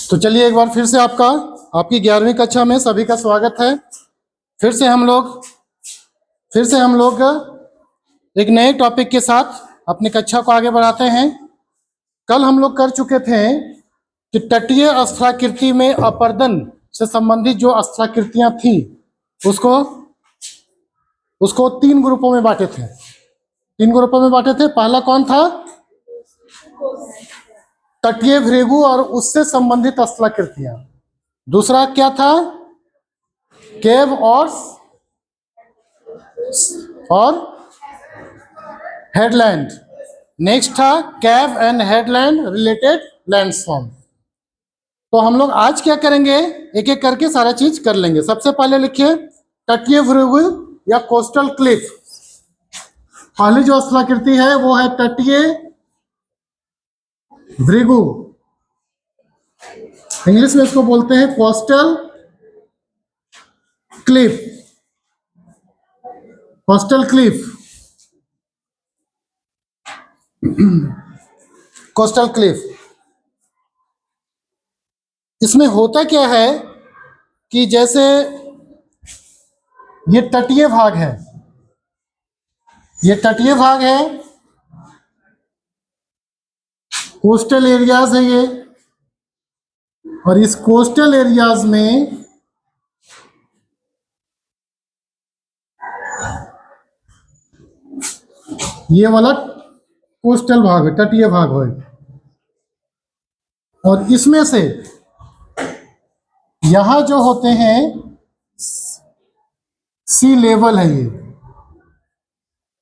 तो चलिए एक बार फिर से आपकी 11वीं कक्षा में सभी का स्वागत है। फिर से हम लोग एक नए टॉपिक के साथ अपनी कक्षा को आगे बढ़ाते हैं। कल हम लोग कर चुके थे कि तटीय अस्त्राकृति में अपर्दन से संबंधित जो अस्त्राकृतियां थी उसको 3 ग्रुपों में बांटे थे। पहला कौन था? तटीय भृगु और उससे संबंधित अस्त्राकृतियां। दूसरा क्या था? केव और हेडलैंड। नेक्स्ट था कैव एंड हेडलैंड रिलेटेड लैंडफॉर्म। तो हम लोग आज क्या करेंगे, एक एक करके सारा चीज कर लेंगे। सबसे पहले लिखिए तटीय भृगु या कोस्टल क्लिफ। पहली जो अस्त्राकृति है वो है तटीय भृगु। इंग्लिश में इसको बोलते हैं कोस्टल क्लिफ। Coastal Cliff. इसमें होता क्या है कि जैसे ये तटीय भाग है, कोस्टल एरियाज है ये, और इस कोस्टल एरियाज में ये वाला कोस्टल भाग है, तटीय भाग है, और इसमें से यहां जो होते हैं सी लेवल है,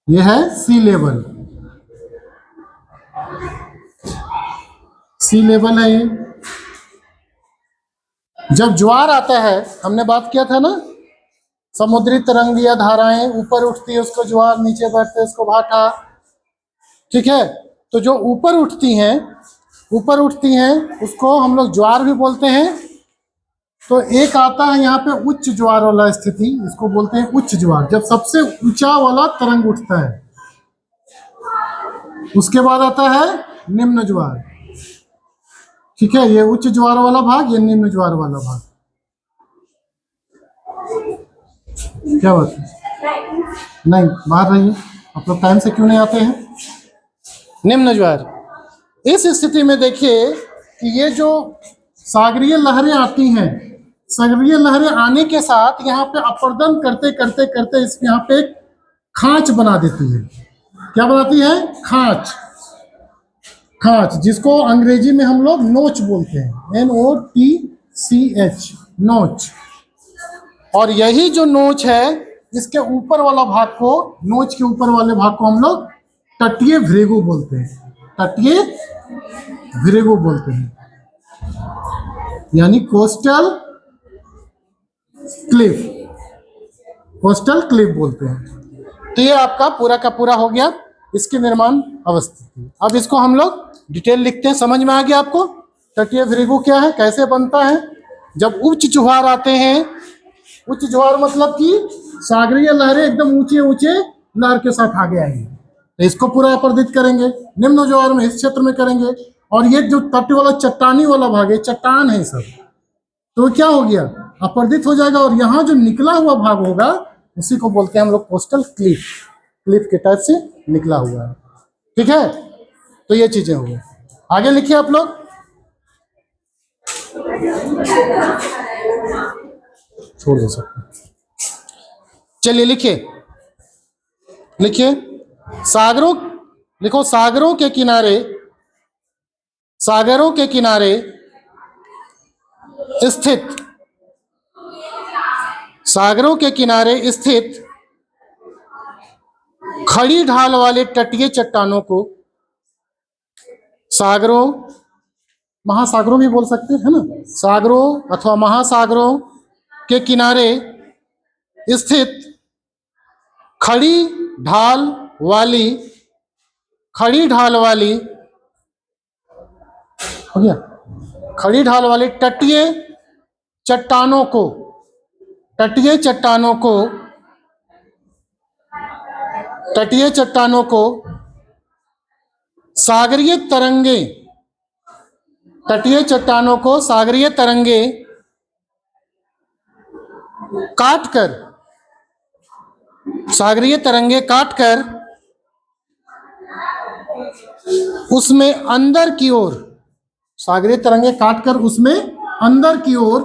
ये है सी लेवल है ये। जब ज्वार आता है, हमने बात किया था ना, समुद्री तरंग या धाराएं ऊपर उठती है उसको ज्वार, नीचे बैठते उसको भाटा। ठीक है, तो जो ऊपर उठती हैं उसको हम लोग ज्वार भी बोलते हैं। तो एक आता है यहाँ पे उच्च ज्वार वाला स्थिति, इसको बोलते हैं उच्च ज्वार। जब सबसे ऊंचा वाला तरंग उठता है, उसके बाद आता है निम्न ज्वार। ठीक है, ये उच्च ज्वार वाला भाग, ये निम्न ज्वार वाला भाग। क्या बात है? नहीं, बाहर रहिए, आप लोग टाइम से क्यों नहीं आते हैं? निम्न ज्वार। इस स्थिति में देखिए कि ये जो सागरीय लहरें आती हैं, सागरीय लहरें आने के साथ यहाँ पे अपर्दन करते करते इस यहाँ पे एक खांच बना देती है। क्या बनाती है? खांच, जिसको अंग्रेजी में हम लोग नोच बोलते हैं, NOTCH, नोच। और यही जो नोच है, इसके ऊपर वाला भाग को, नोच के ऊपर वाले भाग को हम लोग तटीय भृगु बोलते हैं, यानी कोस्टल क्लिफ बोलते हैं। तो ये आपका पूरा का पूरा हो गया इसकी निर्माण अवस्थिति। अब इसको हम लोग डिटेल लिखते हैं। समझ में आ गया आपको तटीय भृगु क्या है, कैसे बनता है? जब उच्च ज्वार आते हैं, उच्च ज्वार मतलब कि सागरीय लहरें एकदम ऊंचे लहर के साथ आगे आएंगे, तो इसको पूरा अपर्दित करेंगे। निम्न ज्वार में इस क्षेत्र में करेंगे, और ये जो तट वाला चट्टानी वाला भाग है, चट्टान है सब, तो क्या हो गया? अपर्दित हो जाएगा। और यहाँ जो निकला हुआ भाग होगा उसी को बोलते हैं हम लोग कोस्टल क्लिफ के टाइप से निकला हुआ है। ठीक है, तो ये चीजें हो गई। आगे लिखिए आप लोग। छोड़ दो सकते, चलिए लिखिए सागरों, लिखो सागरों के किनारे स्थित खड़ी ढाल वाले तटीय चट्टानों को, सागरों, महासागरों भी बोल सकते हैं ना, सागरों अथवा महासागरों के किनारे स्थित खड़ी ढाल वाली तटीय चट्टानों को सागरीय तरंगें तटीय चट्टानों को सागरीय तरंगे काटकर, सागरीय तरंगे काटकर उसमें अंदर की ओर, सागरीय तरंगे काटकर उसमें अंदर की ओर,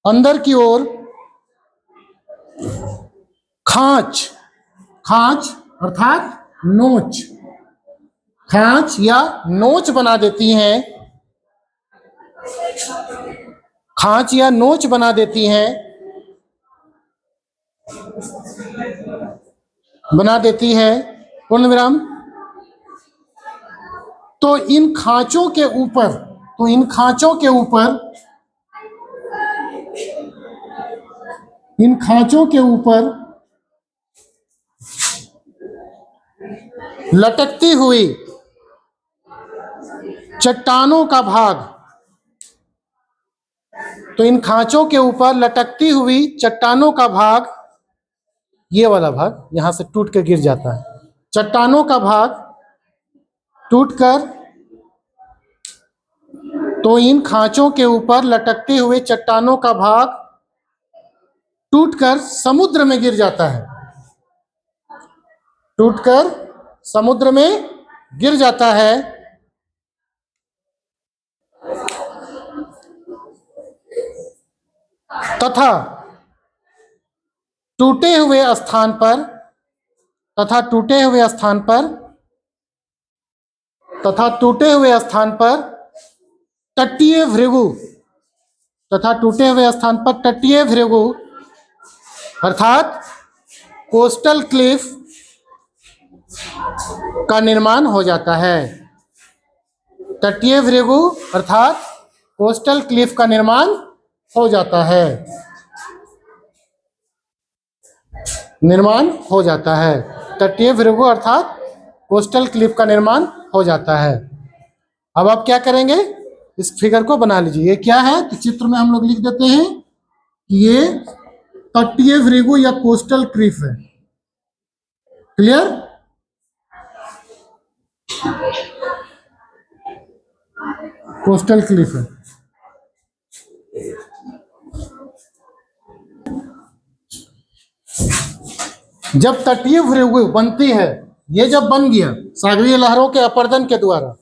अंदर की ओर खांच, खांच अर्थात नोच, खांच या नोच बना देती हैं, खांच या नोच बना देती हैं, बना देती है, पूर्ण विराम। तो इन खांचों के ऊपर, तो इन खांचों के ऊपर, इन खांचों के ऊपर लटकती हुई चट्टानों का भाग, तो इन खांचों के ऊपर लटकती हुई चट्टानों का भाग, ये वाला भाग यहां से टूट कर गिर जाता है, चट्टानों का भाग टूटकर, तो इन खांचों के ऊपर लटकते हुए चट्टानों का भाग टूटकर समुद्र में गिर जाता है, टूटकर समुद्र में गिर जाता है, तथा टूटे हुए स्थान पर, तथा टूटे हुए स्थान पर, तथा टूटे हुए स्थान पर तटीय भृगु, तथा टूटे हुए स्थान पर तटीय भृगु अर्थात कोस्टल क्लिफ का निर्माण हो जाता है, तटीय भृगु अर्थात कोस्टल क्लिफ का निर्माण हो जाता है, निर्माण हो जाता है, तटीय भृगु अर्थात कोस्टल क्लिफ का निर्माण हो जाता है। अब आप क्या करेंगे, इस फिगर को बना लीजिए। ये क्या है, तो चित्र में हम लोग लिख देते हैं कि ये तटीय भृगु या कोस्टल क्लिफ है। क्लियर? कोस्टल क्लिफ है। जब तटीय भृगु बनती है, ये जब बन गया सागरीय लहरों के अपर्दन के द्वारा,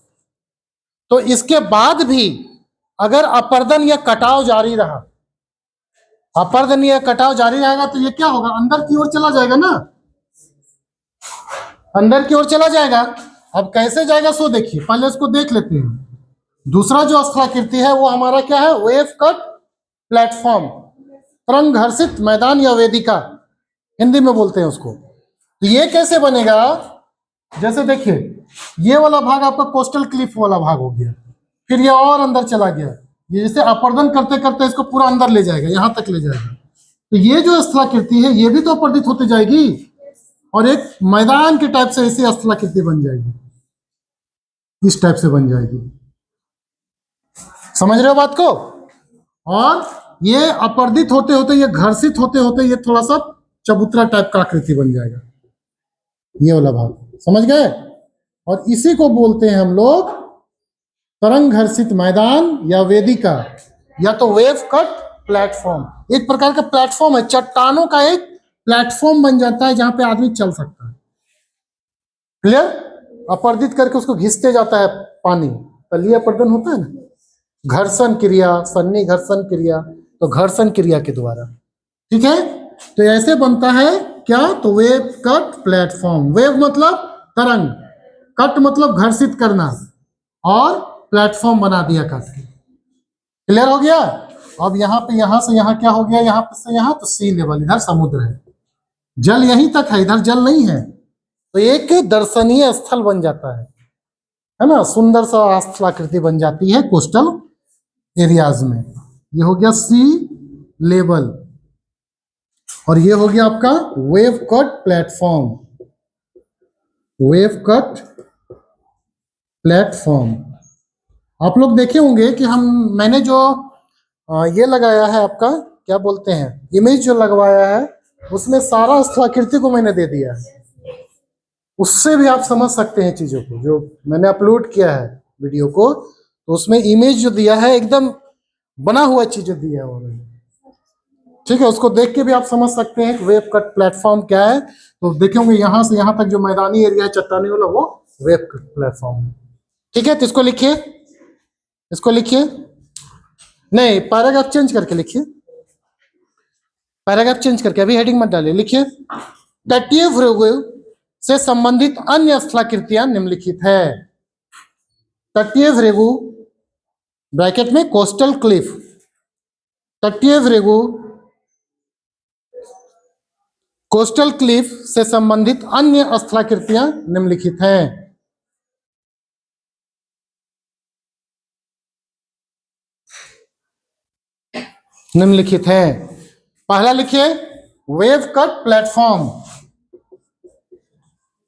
तो इसके बाद भी अगर अपर्दन या कटाव जारी रहा, अपर्दन या कटाव जारी रहेगा, तो ये क्या होगा, अंदर की ओर चला जाएगा ना, अंदर की ओर चला जाएगा। अब कैसे जाएगा सो देखिए, पहले इसको देख लेते हैं। दूसरा जो स्थलाकृति है वो हमारा क्या है, वेव कट प्लेटफॉर्म, तरंग घर्षित मैदान या वेदिका हिंदी में बोलते हैं उसको। तो ये कैसे बनेगा, जैसे देखिए ये वाला भाग आपका कोस्टल क्लिफ वाला भाग हो गया, फिर ये और अंदर चला गया, ये जैसे अपर्दन करते करते इसको पूरा अंदर ले जाएगा, यहां तक ले जाएगा। तो ये जो स्थलाकृति है ये भी तो अपर्दित होती जाएगी और एक मैदान के टाइप से ऐसी स्थलाकृति बन जाएगी, इस टाइप से बन जाएगी। समझ रहे हो बात को? और ये अपर्दित होते होते, ये घर्षित होते होते ये थोड़ा सा चबूतरा टाइप का आकृति बन जाएगा, ये वाला भाग। समझ गए? और इसी को बोलते हैं हम लोग तरंग घर्षित मैदान या वेदिका, या तो वेव कट प्लेटफॉर्म। एक प्रकार का प्लेटफॉर्म है, चट्टानों का एक प्लेटफॉर्म बन जाता है जहां पे आदमी चल सकता है। क्लियर? अपर्दित करके उसको घिसते जाता है पानी, तलीय अपर्दन होता है ना, घर्षण क्रिया, सन्नी घर्षण क्रिया, तो घर्षण क्रिया के द्वारा। ठीक है? तो ऐसे बनता है क्या, तो वेव कट प्लेटफॉर्म। वेव मतलब तरंग, कट मतलब घर्षित करना, और प्लेटफॉर्म बना दिया काट के। क्लियर हो गया? अब यहाँ पे, यहाँ से यहाँ क्या हो गया, यहाँ पे से यहाँ, तो सी लेवल, इधर समुद्र है, जल यहीं तक है, इधर जल नहीं है, तो एक दर्शनीय स्थल बन जाता है ना, सुंदर सा स्थलाकृति बन जाती है कोस्टल एरियाज में। ये हो गया सी लेवल, और ये हो गया आपका wave cut platform, wave cut platform. आप लोग देखे होंगे कि मैंने जो ये लगाया है आपका, क्या बोलते हैं, इमेज जो लगवाया है, उसमें सारा स्थलाकृति को मैंने दे दिया है। उससे भी आप समझ सकते हैं चीजों को, जो मैंने अपलोड किया है वीडियो को, तो उसमें इमेज जो दिया है एकदम बना हुआ चीज जो दिया है वो नहीं। ठीक है, उसको देख के भी आप समझ सकते हैं कि वेव कट प्लेटफॉर्म क्या है। तो देखेंगे यहां से यहां तक जो मैदानी एरिया है चट्टानी वाला वो वेव कट प्लेटफॉर्म है। ठीक है, तो इसको लिखिए, इसको लिखिए, नहीं पैराग्राफ चेंज करके लिखिए, पैराग्राफ चेंज करके, अभी हेडिंग मत डालिए, लिखिए तटीय भूभाग से संबंधित अन्य स्थलाकृतियां निम्नलिखित है। तटीय भृगु ब्रैकेट में कोस्टल क्लिफ, तटीय भृगु कोस्टल क्लिफ से संबंधित अन्य स्थलाकृतियां निम्नलिखित हैं। निम्नलिखित है, पहला लिखिए wave cut platform,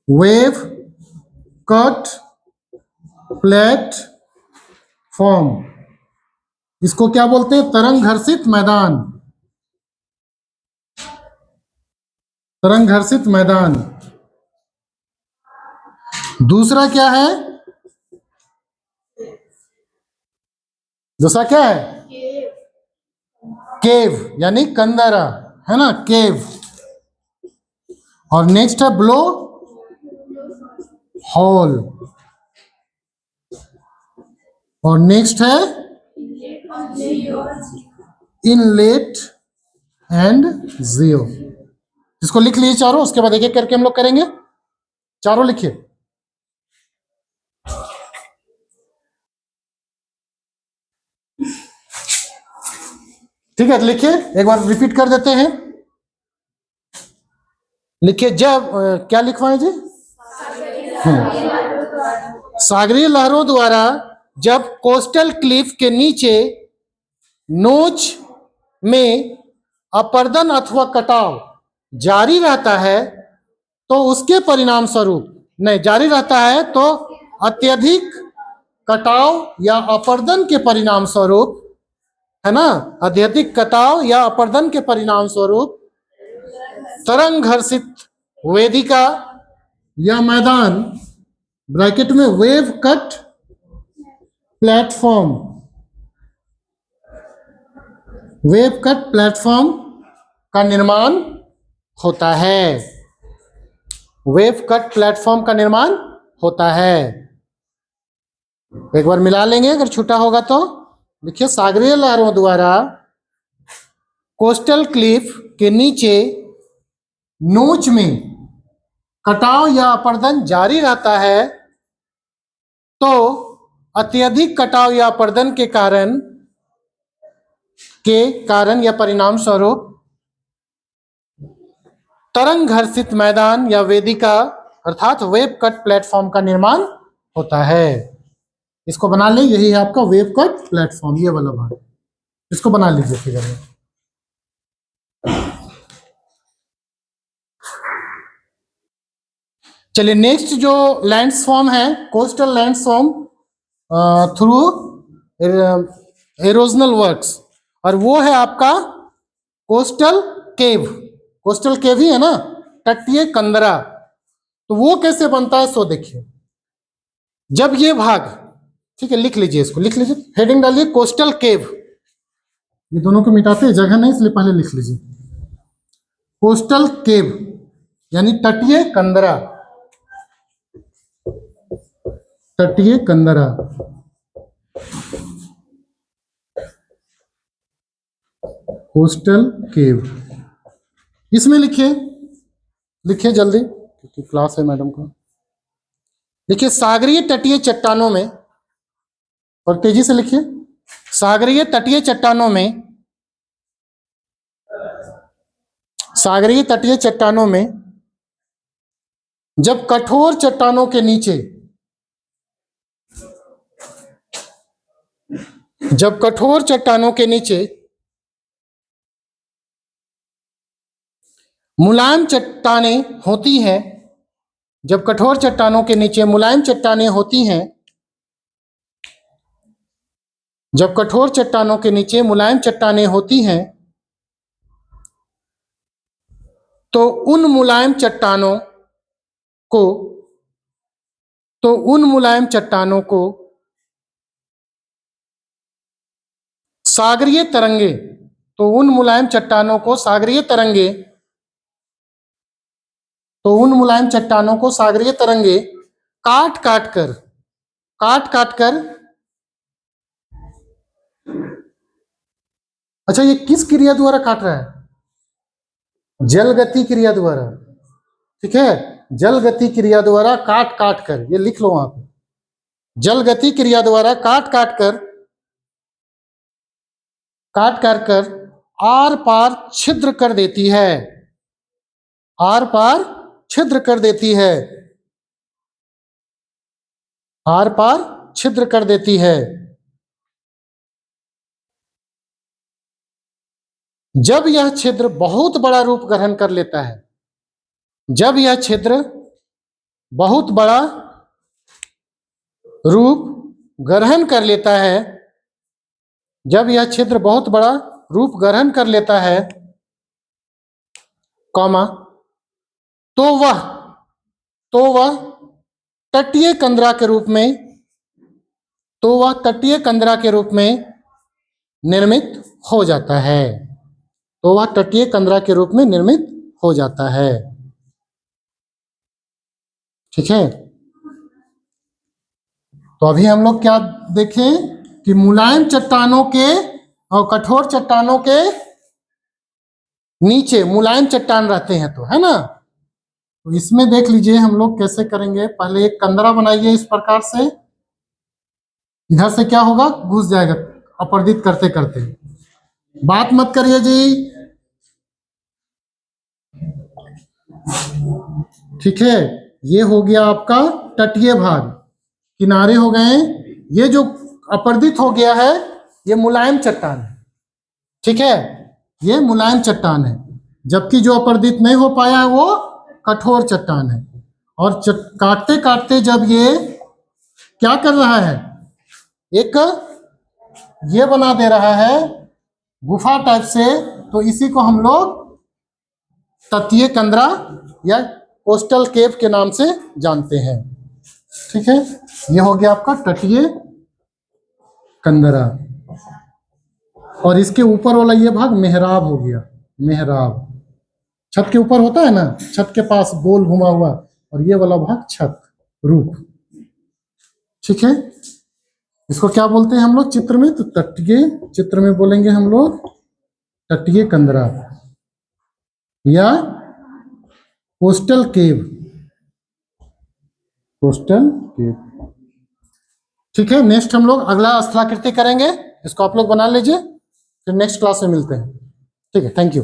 wave cut platform, इसको क्या बोलते हैं? तरंग घर्षित मैदान, तरंग घर्षित मैदान। दूसरा क्या है? दूसरा क्या है? केव यानी कंदरा, है ना, केव। और नेक्स्ट है ब्लो हॉल, और नेक्स्ट है इनलेट एंड जियो। इसको लिख लीजिए चारों, उसके बाद एक एक करके हम लोग करेंगे। चारों लिखिए। ठीक है, तो लिखिए, एक बार रिपीट कर देते हैं। लिखिए जब क्या लिखवाएं जी? सागरीय लहरों द्वारा जब कोस्टल क्लिफ के नीचे नोच में अपर्दन अथवा कटाव जारी रहता है तो उसके परिणाम स्वरूप, नहीं जारी रहता है तो अत्यधिक कटाव या अपर्दन के परिणाम स्वरूप, है ना, अत्यधिक कटाव या अपर्दन के परिणाम स्वरूप तरंग घर्षित वेदिका या मैदान ब्रैकेट में wave cut platform, wave cut platform का निर्माण होता है। वेव कट प्लेटफॉर्म का निर्माण होता है। एक बार मिला लेंगे अगर छूटा होगा तो। देखिए सागरीय लहरों द्वारा कोस्टल क्लिफ के नीचे नोच में कटाव या अपर्दन जारी रहता है तो अत्यधिक कटाव या अपर्दन के कारण या परिणाम स्वरूप तरंग घर्षित मैदान या वेदिका अर्थात वेव कट प्लेटफॉर्म का निर्माण होता है। इसको बना ले, यही है आपका वेव कट प्लेटफॉर्म, ये वाला भाग, इसको बना लीजिए फिगर में। चलिए नेक्स्ट जो लैंडफॉर्म है, कोस्टल लैंडफॉर्म थ्रू एरोजनल वर्क्स, और वो है आपका कोस्टल केव। कोस्टल केव ही है ना, तटीय कंदरा। तो वो कैसे बनता है सो देखिए। जब ये भाग, ठीक है लिख लीजिए, इसको लिख लीजिए, हेडिंग डालिए कोस्टल केव। ये दोनों को मिटाते हैं, जगह नहीं इसलिए पहले लिख लीजिए। कोस्टल केव यानी तटीय कंदरा, तटीय कंदरा। कोस्टल केव, इसमें लिखिए, लिखिए जल्दी क्योंकि क्लास है मैडम का। देखिए सागरीय तटीय चट्टानों में, और तेजी से लिखिए, सागरीय तटीय चट्टानों में, सागरीय तटीय चट्टानों में जब कठोर चट्टानों के नीचे, जब कठोर चट्टानों के नीचे मुलायम चट्टानें होती हैं, जब कठोर चट्टानों के नीचे मुलायम चट्टानें होती हैं, जब कठोर चट्टानों के नीचे मुलायम चट्टानें होती हैं तो उन मुलायम चट्टानों को, तो उन मुलायम चट्टानों को सागरीय तरंगे, तो उन मुलायम चट्टानों को सागरीय तरंगे, तो उन मुलायम चट्टानों को सागरीय तरंगे काट काट कर, अच्छा ये किस क्रिया द्वारा काट रहा है? जल गति क्रिया द्वारा, ठीक है, जल गति क्रिया द्वारा काट काट कर, ये लिख लो वहां पे, जल गति क्रिया द्वारा काट काट कर आर पार छिद्र कर देती है, आर पार छिद्र कर देती है, आर पार छिद्र कर देती है। जब यह छिद्र बहुत बड़ा रूप ग्रहण कर लेता है, जब यह छिद्र बहुत बड़ा रूप ग्रहण कर लेता है, जब यह छिद्र बहुत बड़ा रूप ग्रहण कर लेता है, कॉमा, तो वह तटीय कंदरा के रूप में, तो वह तटीय कंदरा के रूप में निर्मित हो जाता है, तो वह तटीय कंदरा के रूप में निर्मित हो जाता है। ठीक है, तो अभी हम लोग क्या देखें कि मुलायम चट्टानों के और कठोर चट्टानों के नीचे मुलायम चट्टान रहते हैं, तो है ना, तो इसमें देख लीजिए हम लोग कैसे करेंगे। पहले एक कंदरा बनाइए इस प्रकार से, इधर से क्या होगा, घुस जाएगा अपर्दित करते करते, बात मत करिए जी, ठीक है। ये हो गया आपका तटीय भाग, किनारे हो गए, ये जो अपर्दित हो गया है ये मुलायम चट्टान है, ठीक है, ये मुलायम चट्टान है, जबकि जो अपर्दित नहीं हो पाया वो कठोर चट्टान है। और काटते काटते जब ये क्या कर रहा है, एक ये बना दे रहा है गुफा टाइप से, तो इसी को हम लोग तटीय कंदरा या कोस्टल केव के नाम से जानते हैं। ठीक है, ये हो गया आपका तटीय कंदरा, और इसके ऊपर वाला ये भाग मेहराब हो गया, मेहराब छत के ऊपर होता है ना, छत के पास गोल घुमा हुआ, और ये वाला भाग छत रूप। ठीक है, इसको क्या बोलते हैं हम लोग चित्र में, तो तटीय, चित्र में बोलेंगे हम लोग तटीय कंदरा या कोस्टल केव, कोस्टल केव। ठीक है, नेक्स्ट हम लोग अगला स्थलाकृति करेंगे, इसको आप लोग बना लीजिए, फिर नेक्स्ट क्लास में मिलते हैं। ठीक है, थैंक यू।